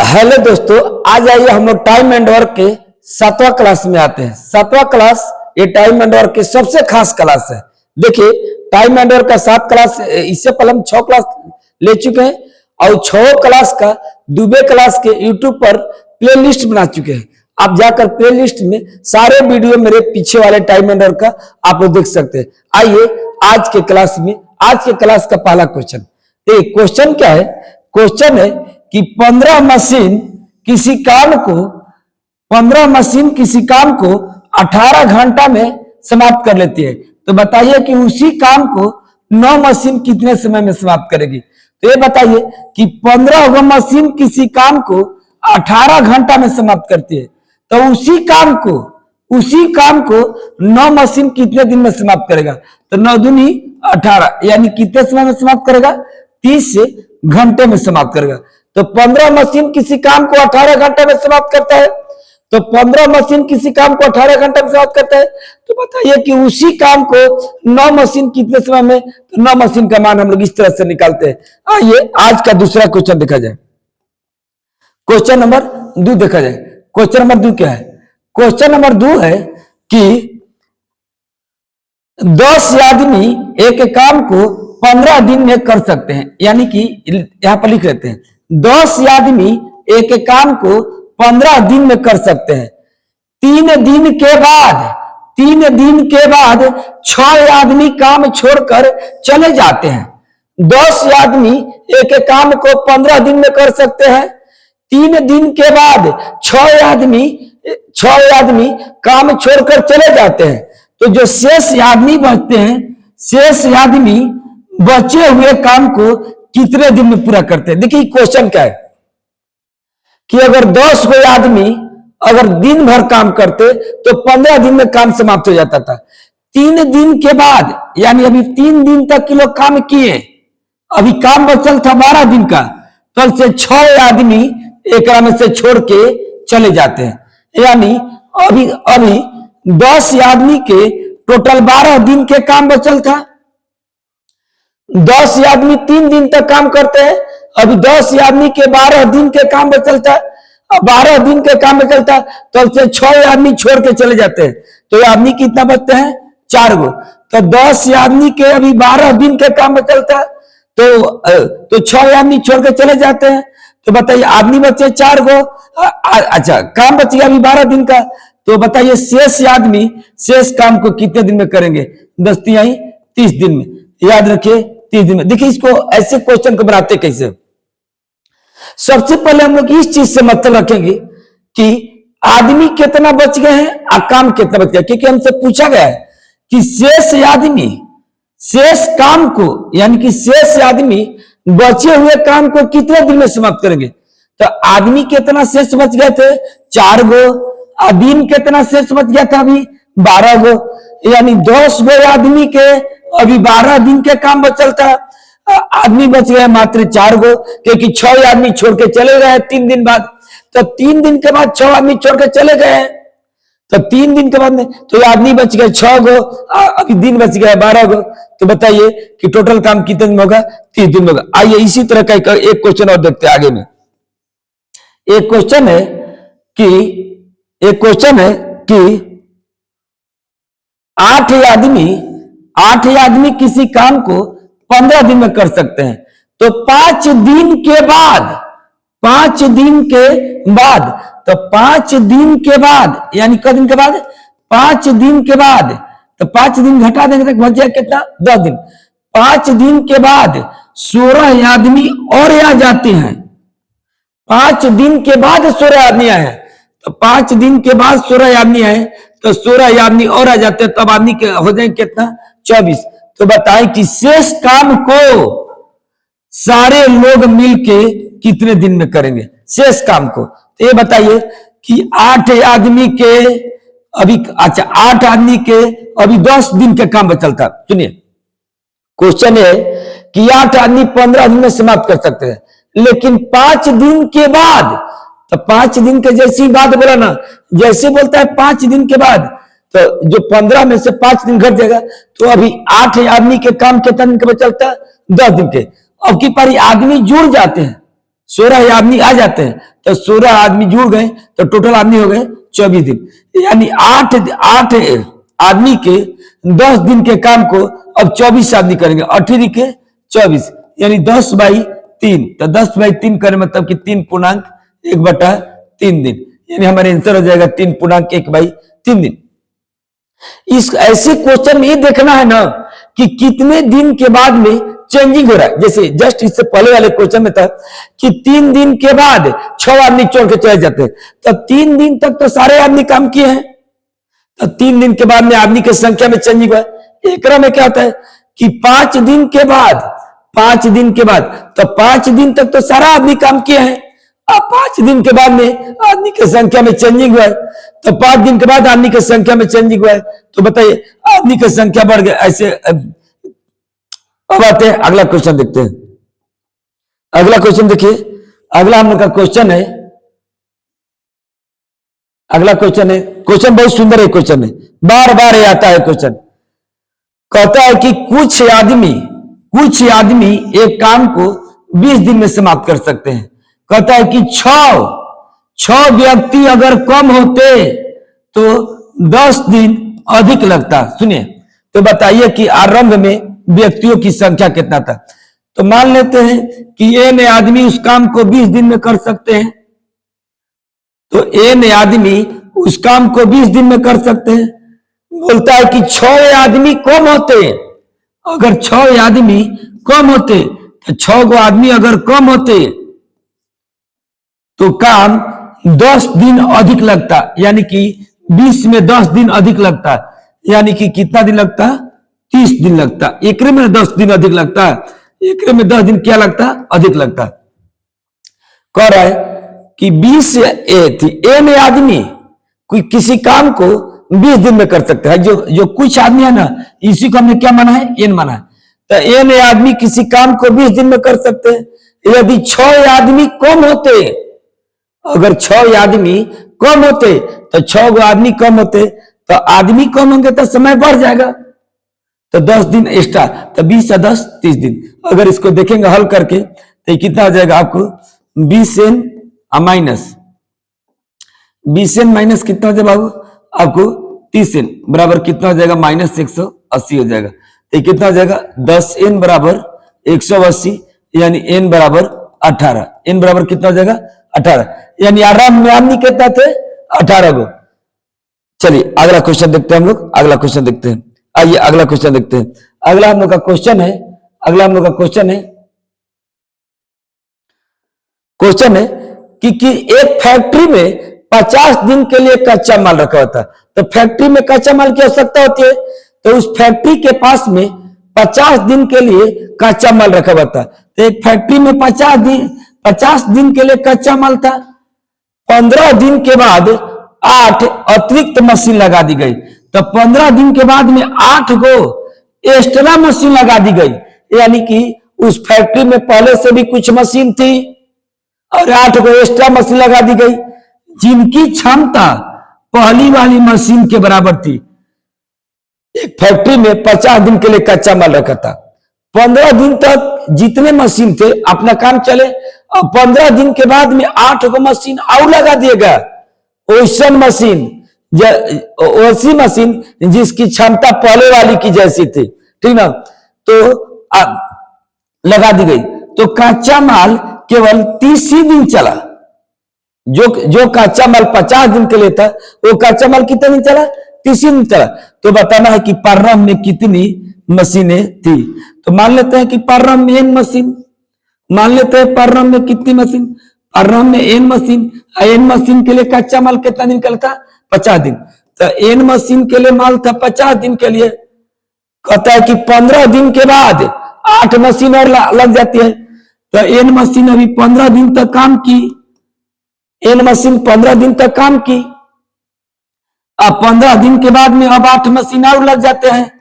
Hello दोस्तों, आज आइए हम लोग टाइम एंड वर्क के 7वां क्लास में आते हैं। 7वां क्लास ये टाइम एंड वर्क की सबसे खास क्लास है। देखिए, टाइम एंड वर्क का 7 क्लास, इससे पहले हम 6 क्लास ले चुके हैं और 6 क्लास का दुबे क्लास के यूट्यूब पर प्लेलिस्ट बना चुके हैं। आप जाकर प्लेलिस्ट में सारे वीडियो मेरे पीछे वाले टाइम एंड वर्क का आप लोग देख सकते हैं। आइए आज के क्लास में, आज के क्लास का पहला क्वेश्चन। क्वेश्चन क्या है? क्वेश्चन है कि 15 मशीन किसी काम को 18 घंटा में समाप्त कर लेती है। तो बताइए कि उसी काम को 9 मशीन कितने समय में समाप्त करेगी। तो ये बताइए कि 15 मशीन किसी काम को 18 घंटा में समाप्त करती है, तो उसी काम को 9 मशीन कितने दिन में समाप्त करेगा। तो 9 दूनी 18, यानी कितने समय में समाप्त करेगा? 30 घंटे में समाप्त करेगा। तो 15 मशीन किसी काम को 18 घंटे में समाप्त करता है। तो 15 मशीन किसी काम को 18 घंटे में समाप्त करता है। तो बताइए कि उसी काम को 9 मशीन कितने समय में। तो 9 मशीन का मान हम लोग इस तरह से निकालते हैं। आइए आज का दूसरा क्वेश्चन देखा जाए। क्वेश्चन नंबर 2 देखा जाए। क्वेश्चन नंबर 2 क्या है? क्वेश्चन नंबर 2 है कि 10 आदमी एक काम को 15 दिन में कर सकते हैं। यानी कि यहां पर लिख लेते हैं, 10 आदमी एक काम को 15 दिन में कर सकते हैं। 3 दिन के बाद 6 आदमी काम छोड़कर चले जाते हैं। 10 आदमी एक काम को 15 दिन में कर सकते हैं। 3 दिन के बाद 6 आदमी काम छोड़कर चले जाते हैं। तो जो शेष आदमी बचते हैं, शेष आदमी बचे हुए काम को कितने दिन में पूरा करते हैं। देखिए क्वेश्चन क्या है कि अगर 10 गो आदमी अगर दिन भर काम करते तो 15 दिन में काम समाप्त हो जाता था। 3 दिन के बाद, यानी अभी 3 दिन तक के लोग काम किए, अभी काम बचल था 12 दिन का, तो से 6 आदमी एक में से छोड़ के चले जाते हैं। यानी अभी 10 आदमी के टोटल 12 दिन के काम बचल था। 10 आदमी 3 दिन तक काम करते हैं, अभी 10 आदमी के 12 दिन के काम बचलता, 12 दिन के काम बचलता, तो से 6 आदमी छोड़ के चले जाते हैं। तो आदमी कितना बचते हैं? 4 गो। तो 10 आदमी के अभी 12 दिन के काम बचलता, तो 6 आदमी छोड़ के चले जाते हैं। तो बताइए आदमी बचे 4 गो। अच्छा, काम बच गया अभी 12 दिन का। तो बताइए शेष आदमी शेष काम को कितने दिन में करेंगे? 10 तिहाई 30 दिन में। याद रखिए 30 दिन में। देखिए इसको ऐसे क्वेश्चन को बनाते कैसे। सबसे पहले हम लोग इस चीज से मतलब रखेंगे कि आदमी कितना बच गए हैं और काम कितना बच गया, क्योंकि हमसे पूछा गया है कि शेष आदमी शेष काम को, यानी कि शेष आदमी बचे हुए काम को कितने दिन में समाप्त करेंगे। तो आदमी कितना शेष बच गए थे? 4 गो। दिन कितना शेष बच गया था? अभी 12 गो। यानी 10 गो आदमी के अभी 12 दिन के काम बचल था, आदमी बच गए मात्र 4 गो, क्योंकि 6 आदमी छोड़ के चले गए 3 दिन बाद। तो 3 दिन के बाद 6 आदमी छोड़ के चले गए, तो 3 दिन के बाद में तो आदमी बच गए 6 गो, अभी दिन बच गया 12 गो। तो बताइए कि टोटल काम कितने दिन होगा? 30 दिन होगा। आइए इसी तरह का एक क्वेश्चन और देखते हैं आगे में। एक क्वेश्चन है कि 8 आदमी किसी काम को 15 दिन में कर सकते हैं। तो 5 दिन के बाद, तो 5 दिन के बाद, यानी कितने दिन के बाद? 5 दिन के बाद। तो 5 दिन घटा देंगे तो बच जाए कितना? 10 दिन। 5 दिन के बाद 16 आदमी और आ जाते हैं। 5 दिन के बाद 16 आदमी आए हैं। तो 5 दिन के बाद 16 आदमी आए, तो 16 आदमी और आ जाते हैं, तब आदमी के हो जाएंगे कितना? 24। तो बताएं कि शेष काम को सारे लोग मिलके कितने दिन में करेंगे शेष काम को। तो ये बताइए कि 8 आदमी के अभी, अच्छा 8 आदमी के अभी 10 दिन के काम बचल था। सुनिए क्वेश्चन है कि 8 आदमी 15 दिन में समाप्त कर सकते हैं, लेकिन 5 दिन के बाद, तो 5 दिन के जैसी बात बोला ना, जैसे बोलता है 5 दिन के बाद, तो जो 15 में से 5 दिन घट जाएगा, तो अभी 8 आदमी के काम कितना दिन के बचलता? 10 दिन के। अब की पारी आदमी जुड़ जाते हैं, 16 आदमी आ जाते हैं, तो 16 आदमी जुड़ गए तो टोटल आदमी हो गए 24 दिन। यानी आठ आदमी के 10 दिन के काम को अब 24 आदमी करेंगे, 18 के 24 यानी 10/3। तो 10/3 करें मतलब कि 3.1/3 दिन, यानी हमारे आंसर हो जाएगा 3.1/3 दिन। इस ऐसे क्वेश्चन में ये देखना है ना कि कितने दिन के बाद में चेंजिंग हो रहा है। जैसे जस्ट इससे पहले वाले क्वेश्चन में था कि 3 दिन के बाद 6 आदमी छोड़ के चले जाते हैं, तो 3 दिन तक तो सारे आदमी काम किए हैं, तो 3 दिन के बाद में आदमी की संख्या में चेंजिंग हुआ है। एक में क्या होता है कि 5 दिन के बाद तो 5 दिन तक तो सारा आदमी काम किए हैं, अब 5 दिन के बाद में आदमी की संख्या में चेंजिंग हुआ है, तो 5 दिन के बाद आदमी की संख्या में चेंजिंग हुआ है, तो बताइए आदमी की संख्या बढ़ गई। ऐसे अब आते हैं अगला क्वेश्चन देखते हैं। अगला क्वेश्चन देखिए, अगला हम लोग का क्वेश्चन है, अगला क्वेश्चन है, क्वेश्चन बहुत सुंदर है, क्वेश्चन है बार बार ये आता है क्वेश्चन। कहता है कि कुछ आदमी एक काम को 20 दिन में समाप्त कर सकते हैं। कहता है कि 6 व्यक्ति अगर कम होते तो 10 दिन अधिक लगता। सुनिए, तो बताइए कि आरंभ में व्यक्तियों की संख्या कितना था। तो मान लेते हैं कि n आदमी उस काम को 20 दिन में कर सकते हैं, तो n आदमी उस काम को 20 दिन में कर सकते हैं। बोलता है कि 6 आदमी कम होते, अगर 6 आदमी कम होते तो 6 आदमी अगर कम होते तो काम 10 दिन अधिक लगता, यानी कि 20 में 10 दिन अधिक लगता, यानी कि कितना दिन लगता, 30 दिन लगता। एकरे में 10 दिन अधिक लगता, एकरे में 10 दिन क्या लगता, अधिक लगता। कह रहा है कि 20 n आदमी कोई किसी काम को 20 दिन में कर सकता है। जो कुछ आदमी है ना, इसी को हमने क्या माना है, n माना है। तो n आदमी किसी काम को 20 दिन में कर सकते हैं। यदि 6 आदमी कम होते, अगर 6 आदमी कम होते तो 6 आदमी कम होते, तो आदमी कम होंगे तो समय बढ़ जाएगा, तो 10 दिन एक्स्ट्रा, तो 20 से 10 30 दिन। अगर इसको देखेंगे हल करके तो कितना हो जाएगा आपको, 20n माइनस कितना हो जाएगा बाबू आपको, 30n बराबर कितना हो जाएगा, -180 हो जाएगा। तो कितना हो जाएगा, 10n बराबर 180, यानी n बराबर 18। n बराबर कितना हो जाएगा, 18, यानी आराम में आदमी कितना थे, 18 गो। चलिए अगला क्वेश्चन देखते हैं हम लोग, अगला क्वेश्चन देखते हैं। आइए अगला क्वेश्चन देखते हैं। अगला हम लोग का क्वेश्चन है, क्वेश्चन है कि एक फैक्ट्री में 50 दिन के लिए कच्चा माल रखा होता है। तो फैक्ट्री में कच्चा माल की आवश्यकता होती है, तो उस फैक्ट्री के पास में 50 दिन के लिए कच्चा माल रखा हुआ था। तो एक फैक्ट्री में 50 दिन के लिए कच्चा माल था। 15 दिन के बाद 8 अतिरिक्त मशीन लगा दी गई, तो 15 दिन के बाद में 8 गो एक्स्ट्रा मशीन लगा दी गई, यानी कि उस फैक्ट्री में पहले से भी कुछ मशीन थी और 8 गो एक्स्ट्रा मशीन लगा दी गई, जिनकी क्षमता पहली वाली मशीन के बराबर थी। एक फैक्ट्री में 50 दिन के लिए कच्चा माल रखा था। 15 दिन तक जितने मशीन थे अपना काम चले, और 15 दिन के बाद में 8 गो मशीन और लगा दिएगा, ओसन मशीन, वैसी मशीन जिसकी क्षमता पहले वाली की जैसी थी, ठीक ना। तो लगा दी गई, तो कच्चा माल केवल 30 ही दिन चला। जो कच्चा माल 50 दिन के लिए था, वो कच्चा माल कितने दिन चला, 30 दिन चला। तो बताना है कि प्रारंभ में कितनी मशीनें थी। तो मान लेते हैं कि प्रारंभ में n मशीन, मान लेते हैं प्रारंभ में कितनी मशीन, प्रारंभ में n मशीन, n मशीन के लिए कच्चा माल कितना दिन का था, 50 दिन। तो n मशीन के लिए माल था 50 दिन के लिए। कहता है कि 15 दिन के बाद 8 मशीन और लग जाती है, तो n मशीन अभी 15 दिन तक काम की, n मशीन 15 दिन तक काम की। अब 15 दिन के बाद में अब 8 मशीन और लग जाते हैं,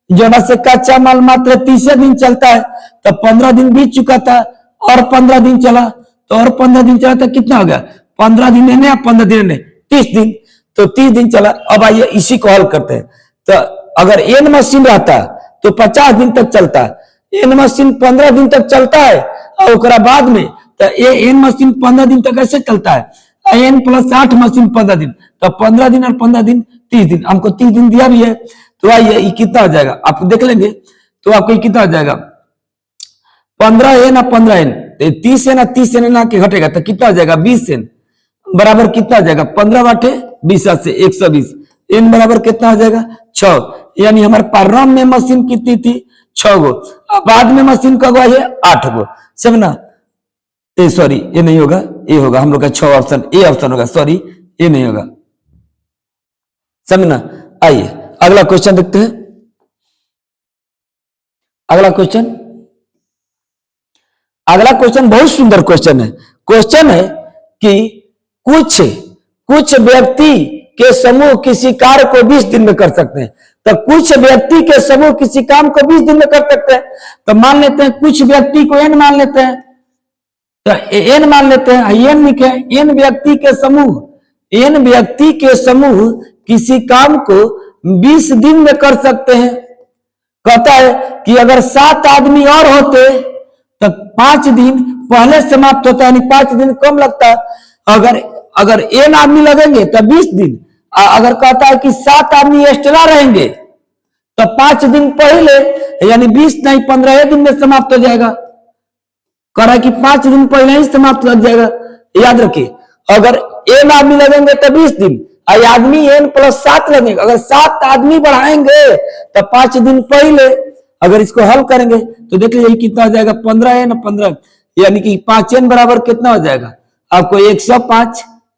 जोना से कच्चा माल मात्र 30 दिन चलता है। तो 15 दिन बीत चुका था और 15 दिन चला, तो और 15 दिन चला तो कितना हो गया, 15 दिन है 15 दिन है 30 दिन, तो 30 दिन चला। अब आइए इसी को हल करते हैं। तो अगर n मशीन रहता तो 50 दिन तक चलता, n मशीन 15 दिन तक चलता है, और उसके बाद में तो ये एन मशीन 15 दिन तक ऐसे चलता है। एन प्लस 8 मशीन 15 दिन, तो 15 दिन और 15 दिन 30 दिन, हमको 30 दिन दिया भी है। तो आइए ये कितना हो जाएगा आप देख लेंगे। तो आपको ये कितना हो जाएगा 15 एन और 15 एन, 30 एन और 30 एन ना के घटेगा तो कितना हो जाएगा 20 एन बराबर कितना हो जाएगा 15 बाटे 20 से 120। एन बराबर कितना हो जाएगा 6, यानी हमारे प्रारंभ में मशीन कितनी थी 6 गो, बाद में मशीन का है 8 गो। समझना, ए सॉरी ये नहीं होगा, ये होगा हम लोग का 6 ऑप्शन, ए ऑप्शन होगा, सॉरी ये नहीं होगा। समझना, आइए अगला क्वेश्चन देखते हैं। अगला क्वेश्चन बहुत सुंदर क्वेश्चन है। क्वेश्चन है कि कुछ व्यक्ति के समूह किसी कार्य को 20 दिन में कर सकते हैं। तो कुछ व्यक्ति के समूह किसी काम को 20 दिन में कर सकते हैं। तो मान लेते हैं कुछ व्यक्ति को एन मान लेते हैं, तो एन मान लेते हैं, एन लिखे एन व्यक्ति के समूह किसी काम को 20 दिन में कर सकते हैं। कहता है कि अगर 7 आदमी और होते तो 5 दिन पहले समाप्त होता है, यानी 5 दिन कम लगता है। अगर एन आदमी लगेंगे तो 20 दिन, अगर कहता है कि 7 आदमी एक्स्ट्रा रहेंगे तो 5 दिन पहले, यानी 20 नहीं 15 दिन में समाप्त हो जाएगा। कह रहा है कि 5 दिन पहले ही समाप्त लग जाएगा। याद रखिए, अगर एन आदमी लगेंगे तो 20 दिन, आदमी एन प्लस 7 लगेंगे। अगर 7 आदमी बढ़ाएंगे तो 5 दिन पहले, अगर इसको हल करेंगे तो देख लीजिए कितना हो जाएगा 15 एन 15, यानी कि 5 एन बराबर कितना हो जाएगा आपको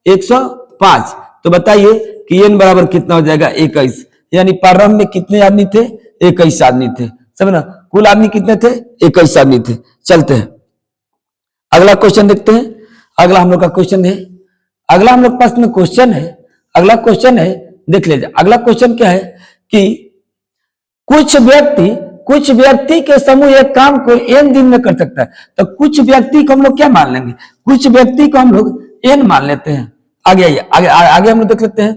105। तो बताइए कि एन बराबर कितना हो जाएगा 21, यानी प्रारंभ में कितने आदमी थे 21 आदमी थे। समझना, कुल आदमी कितने थे 21 आदमी थे। चलते हैं अगला क्वेश्चन देखते हैं। अगला हम लोग का क्वेश्चन है, अगला हम लोग पास में क्वेश्चन है। अगला क्वेश्चन है, देख लीजिए अगला क्वेश्चन क्या है कि कुछ व्यक्ति के समूह एक काम को एन दिन में कर सकता है। तो कुछ व्यक्ति को हम लोग क्या मान लेंगे, कुछ व्यक्ति को हम लोग एन मान लेते हैं। आगे आइए, आगे हम लोग देख लेते हैं।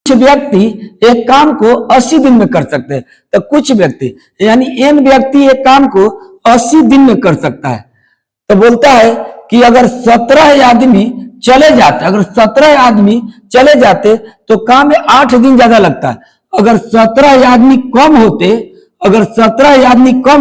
कुछ व्यक्ति एक काम को 80 दिन में कर सकते हैं। तो कुछ व्यक्ति यानी एन व्यक्ति एक काम को 80 दिन में कर सकता है। तो बोलता है कि अगर 17 आदमी चले जाते तो काम में 8 दिन ज्यादा लगता है। अगर 17 आदमी कम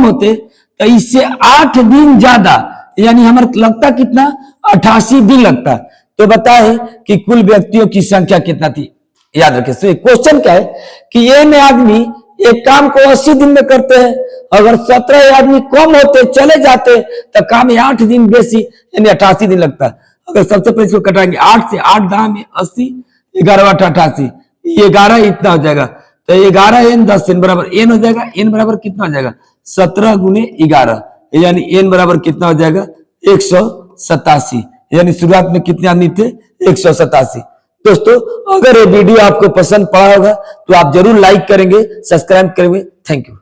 होते तो इससे 8 दिन ज्यादा, यानी हमारा लगता कितना 88 दिन लगता। तो बताए कि कुल व्यक्तियों की संख्या कितना थी। याद रखिए, क्वेश्चन क्या है कि एन आदमी एक काम को 80 दिन में करते हैं। अगर 17 आदमी कम होते चले जाते तो काम में 8 दिन बेसी, यानी 88 दिन लगता है। अगर सबसे पहले इसको कटाएंगे 8 से 8 दाम में 80, 11 8 88, 11 इतना हो जाएगा। तो 11 एन 10 एन बराबर एन हो जाएगा। एन बराबर कितना हो जाएगा 17 गुने 11, यानी एन बराबर कितना हो जाएगा 187, यानी शुरुआत में कितने आदमी थे 187। दोस्तों अगर ये वीडियो आपको पसंद पड़ा होगा तो आप जरूर लाइक करेंगे, सब्सक्राइब करेंगे। Thank you.